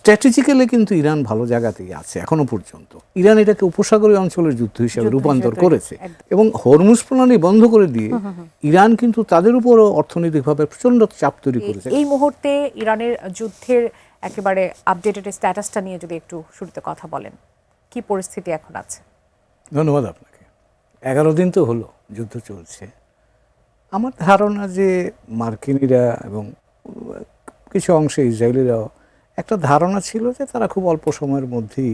Strategically কিন্তু Iran ভালো জায়গাতেই আছে এখনো পর্যন্ত। ইরান এটাকে উপসাগরীয় অঞ্চলের যুদ্ধ হিসেবে রূপান্তর করেছে এবং হরমুজ প্রণালী বন্ধ করে দিয়ে ইরান কিন্তু তাদের উপরও অর্থনৈতিকভাবে প্রচন্ড চাপ তৈরি করেছে। এই মুহূর্তে ইরানের যুদ্ধের একেবারে আপডেটেড স্ট্যাটাসটা নিয়ে যদি একটু শুরুতে কথা বলেন, কি পরিস্থিতি এখন আছে? ধন্যবাদ আপনাকে। 11 দিন তো হলো যুদ্ধ চলছে। আমার ধারণা যে মার্কিনিরা এবং কিছু অংশে ইসরায়েলিরাও একটা ধারণা ছিল যে তারা খুব অল্প সময়ের মধ্যেই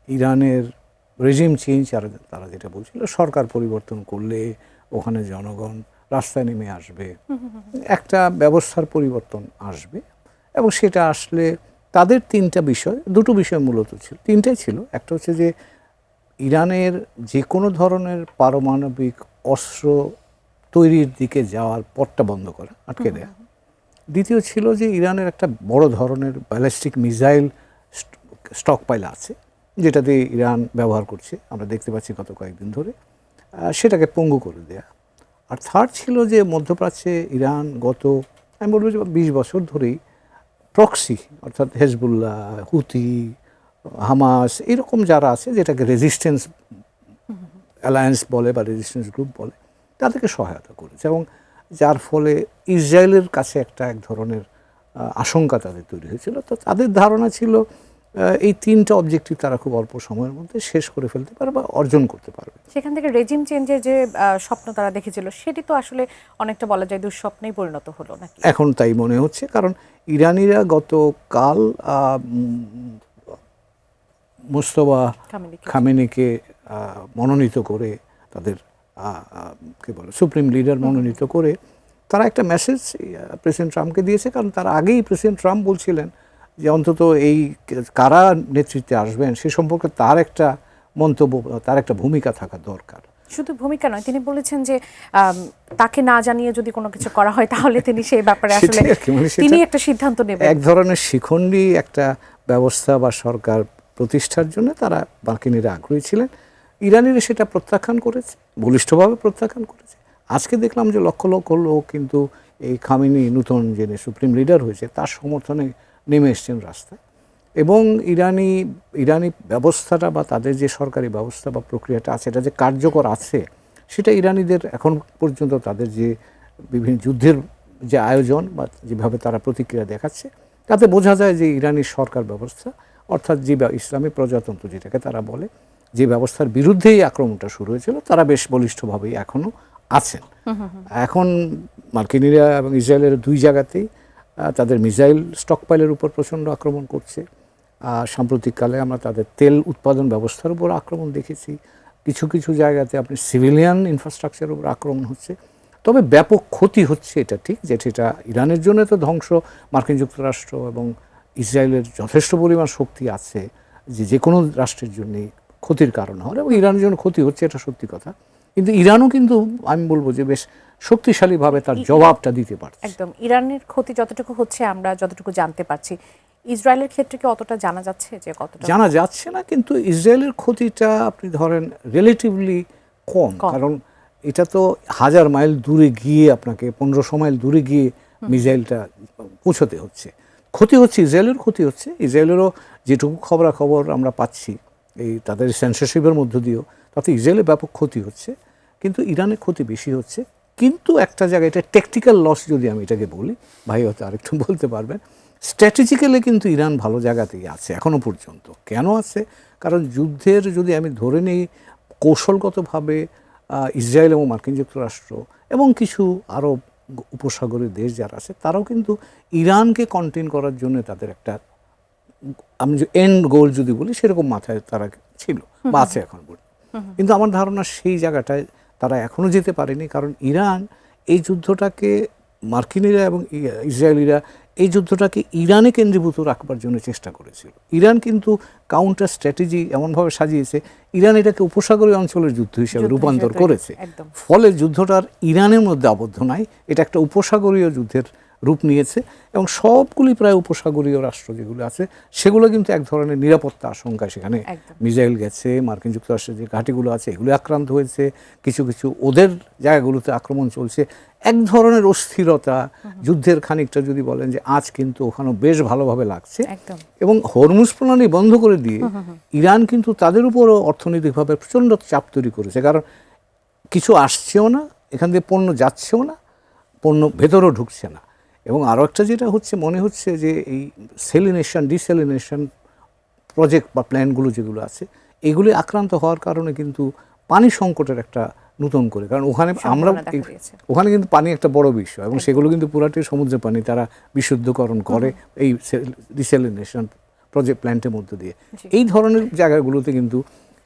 ইরানের রেজিম চেঞ্জ, আর তারা যেটা বলছিল সরকার পরিবর্তন করলে ওখানে জনগণ রাস্তায় নেমে আসবে, একটা ব্যবস্থার পরিবর্তন আসবে এবং সেটা আসলে তাদের দুটো বিষয় মূলত ছিল, তিনটাই ছিল। একটা হচ্ছে যে ইরানের যে কোনো ধরনের পারমাণবিক অস্ত্র তৈরির দিকে যাওয়ার পথটা বন্ধ করা, আটকে দেয়া। দ্বিতীয় ছিল যে ইরানের একটা বড় ধরনের ব্যালিস্টিক মিসাইল স্টক পাইল আছে, যেটা দিয়ে ইরান ব্যবহার করছে, আমরা দেখতে পাচ্ছি গত কয়েকদিন ধরে, সেটাকে পঙ্গু করে দেয়া। আর থার্ড ছিল যে মধ্যপ্রাচ্যে ইরান গত আমি বলবো যে 20 বছর ধরেই প্রক্সি অর্থাৎ হেজবুল্লাহ, হুতি, হামাস এরকম যারা আছে, যেটাকে রেজিস্ট্যান্স অ্যালায়েন্স বলে বা রেজিস্ট্যান্স গ্রুপ বলে, তাদেরকে সহায়তা করেছে এবং যার ফলে ইসরায়েলের কাছে এক ধরনের আশঙ্কা তাদের তৈরি হয়েছিল। তো তাদের ধারণা ছিল এই তিনটা অবজেক্টিভ তারা খুব অল্প সময়ের মধ্যে শেষ করে ফেলতে পারবে বা অর্জন করতে পারবে। সেখান থেকে রেজিম চেঞ্জের যে স্বপ্ন তারা দেখেছিল সেটি তো আসলে অনেকটা বলা যায় দুঃস্বপ্নেই পরিণত হলো নাকি? এখন তাই মনে হচ্ছে, কারণ ইরানিরা গতকাল মুস্তফা খামেনিকে মনোনীত করে, তাদের কি বলে সুপ্রিম লিডার মনোনীত করে তারা একটা মেসেজ প্রেসিডেন্ট ট্রাম্পকে দিয়েছে। কারণ তার আগেই প্রেসিডেন্ট ট্রাম্প বলছিলেন যে অন্তত এই কারা নেতৃত্বে আসবেন সে সম্পর্কে তার একটা মন্তব্য, তার একটা ভূমিকা থাকা দরকার। শুধু ভূমিকা নয়, তিনি বলেছেন যে তাকে না জানিয়ে যদি কোনো কিছু করা হয় তাহলে তিনি সেই ব্যাপারে আসলে তিনি একটা সিদ্ধান্ত নেবেন। এক ধরনের শিখণ্ডী একটা ব্যবস্থা বা সরকার প্রতিষ্ঠার জন্য তারা মার্কিনিরা আগ্রহী ছিলেন। ইরানিরা সেটা প্রত্যাখ্যান করেছে, বলিষ্ঠভাবে প্রত্যাখ্যান করেছে। আজকে দেখলাম যে লক্ষ লক্ষ লোক কিন্তু এই খামেনি নতুন যিনি সুপ্রিম লিডার হয়েছে তার সমর্থনে নেমে এসছেন রাস্তায়। এবং ইরানি ব্যবস্থাটা বা তাদের যে সরকারি ব্যবস্থা বা প্রক্রিয়াটা আছে, এটা যে কার্যকর আছে, সেটা ইরানিদের এখন পর্যন্ত তাদের যে বিভিন্ন যুদ্ধের যে আয়োজন বা যেভাবে তারা প্রতিক্রিয়া দেখাচ্ছে, তাতে বোঝা যায় যে ইরানি সরকার ব্যবস্থা অর্থাৎ যে ইসলামী প্রজাতন্ত্র যেটাকে তারা বলে, যে ব্যবস্থার বিরুদ্ধেই আক্রমণটা শুরু হয়েছিল, তারা বেশ বলিষ্ঠভাবেই এখনও আছেন। এখন মার্কিনিরা এবং ইসরায়েলের দুই জায়গাতেই তাদের মিসাইল স্টকপাইলের উপর প্রচণ্ড আক্রমণ করছে। সাম্প্রতিককালে আমরা তাদের তেল উৎপাদন ব্যবস্থার উপর আক্রমণ দেখেছি। কিছু কিছু জায়গাতে আপনি সিভিলিয়ান ইনফ্রাস্ট্রাকচারের উপর আক্রমণ হচ্ছে। তবে ব্যাপক ক্ষতি হচ্ছে, এটা ঠিক, যেটা ইরানের জন্য তো ধ্বংস। মার্কিন যুক্তরাষ্ট্র এবং ইসরায়েলের যথেষ্ট পরিমাণ শক্তি আছে যে কোনো রাষ্ট্রের জন্যই ক্ষতির কারণ হয়, এবং ইরানের জন্য ক্ষতি হচ্ছে, এটা সত্যি কথা। কিন্তু ইরানও কিন্তু আমি বলবো যে বেশ শক্তিশালীভাবে তার জবাবটা দিতে পারছে। একদম। ইরানের ক্ষতি যতটুকু হচ্ছে আমরা যতটুকু জানতে পারছি, ইসরায়েলের ক্ষেত্রে কি অতটা জানা যাচ্ছে যে কতটা? জানা যাচ্ছে না, কিন্তু ইসরায়েলের ক্ষতিটা আপনি ধরেন রিলেটিভলি কম, কারণ এটা তো 1000 মাইল দূরে গিয়ে, আপনাকে 1500 মাইল দূরে গিয়ে মিসাইলটা পৌঁছতে হচ্ছে। ক্ষতি হচ্ছে, ইসরায়েলের ক্ষতি হচ্ছে। ইসরায়েলেরও যেটুকু খবরাখবর আমরা পাচ্ছি এই তাদের সেন্সরশিপের মধ্য দিয়েও, তাতে ইসরায়েলের ব্যাপক ক্ষতি হচ্ছে, কিন্তু ইরানের ক্ষতি বেশি হচ্ছে। কিন্তু একটা জায়গায় এটা টেকটিক্যাল লস যদি আমি এটাকে বলি, ভাই হয়তো আরেকটু বলতে পারবেন, স্ট্র্যাটেজিক্যালি কিন্তু ইরান ভালো জায়গাতেই আছে এখনও পর্যন্ত। কেন আছে? কারণ যুদ্ধের যদি আমি ধরে নিই, কৌশলগতভাবে ইসরায়েল এবং মার্কিন যুক্তরাষ্ট্র এবং কিছু আরও উপসাগরীয় দেশ যারা আছে, তারাও কিন্তু ইরানকে কন্টেইন করার জন্য তাদের একটা, আমি যে এন্ড গোল যদি বলি, সেরকম মাথায় তারা ছিল বা আছে এখন পর্যন্ত। কিন্তু আমার ধারণা সেই জায়গাটায় তারা এখনও যেতে পারেনি, কারণ ইরান এই যুদ্ধটাকে, মার্কিনিরা এবং ইসরায়েলিরা এই যুদ্ধটাকে ইরানে কেন্দ্রীভূত রাখবার জন্য চেষ্টা করেছিল। ইরান কিন্তু কাউন্টার স্ট্র্যাটেজি এমনভাবে সাজিয়েছে, ইরান এটাকে উপসাগরীয় অঞ্চলের যুদ্ধ হিসেবে রূপান্তর করেছে। ফলে যুদ্ধটার ইরানের মধ্যে আবদ্ধ নাই, এটা একটা উপসাগরীয় যুদ্ধের রূপ নিয়েছে এবং সবগুলি প্রায় উপসাগরীয় রাষ্ট্র যেগুলো আছে সেগুলো কিন্তু এক ধরনের নিরাপত্তা আশঙ্কা, সেখানে একদম। মিসাইল গেছে, মার্কিন যুক্তরাষ্ট্রের যে ঘাঁটিগুলো আছে এগুলো আক্রান্ত হয়েছে, কিছু কিছু ওদের জায়গাগুলোতে আক্রমণ চলছে, এক ধরনের অস্থিরতা, যুদ্ধের খানিকটা যদি বলেন যে আজ কিন্তু ওখানে বেশ ভালোভাবে লাগছে। একদম। এবং হরমুজ প্রণালী বন্ধ করে দিয়ে ইরান কিন্তু তাদের উপরও অর্থনৈতিকভাবে প্রচণ্ড চাপ তৈরি করেছে, কারণ কিছু আসছেও না, এখান থেকে পণ্য যাচ্ছেও না, পণ্য ভেতরেও ঢুকছে না। এবং আরও একটা যেটা হচ্ছে, মনে হচ্ছে যে এই সেলিনেশন ডিসেলিনেশন প্রজেক্ট বা প্ল্যানগুলো যেগুলো আছে এগুলি আক্রান্ত হওয়ার কারণে কিন্তু পানি সংকটের একটা নতুন করে, কারণ ওখানে আমরা সম্ভাবনা দেখা দিয়েছে। ওখানে কিন্তু পানি একটা বড় বিষয় এবং সেগুলো কিন্তু পুরাটি সমুদ্রের পানি তারা বিশুদ্ধকরণ করে এই ডিসেলিনেশন প্রজেক্ট প্ল্যান্টের মধ্যে দিয়ে। জি। এই ধরনের জায়গাগুলোতে কিন্তু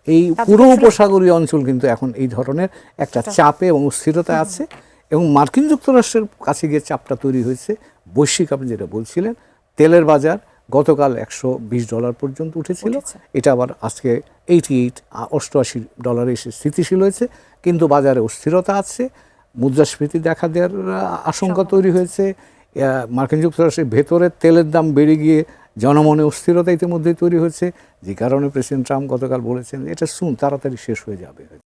এই তাদের পুরো আসলে- উপসাগরীয় অঞ্চল কিন্তু এখন এই ধরনের একটা চাপে এবং অস্থিরতা আছে এবং মার্কিন যুক্তরাষ্ট্রের কাছে গিয়ে চাপটা তৈরি হয়েছে বৈশ্বিক। আপনি যেটা বলছিলেন, তেলের বাজার গতকাল $120 পর্যন্ত উঠেছিল, উঠেছে। এটা আবার আজকে 88 ডলারে এসে স্থিতিশীল হয়েছে, কিন্তু বাজারে অস্থিরতা আছে, মুদ্রাস্ফীতি দেখা দেওয়ার আশঙ্কা তৈরি হয়েছে। মার্কিন যুক্তরাষ্ট্রের ভেতরে তেলের দাম বেড়ে গিয়ে জনমনে অস্থিরতা ইতিমধ্যেই তৈরি হয়েছে, যে কারণে প্রেসিডেন্ট ট্রাম্প গতকাল বলেছেন এটা তাড়াতাড়ি শেষ হয়ে যাবে।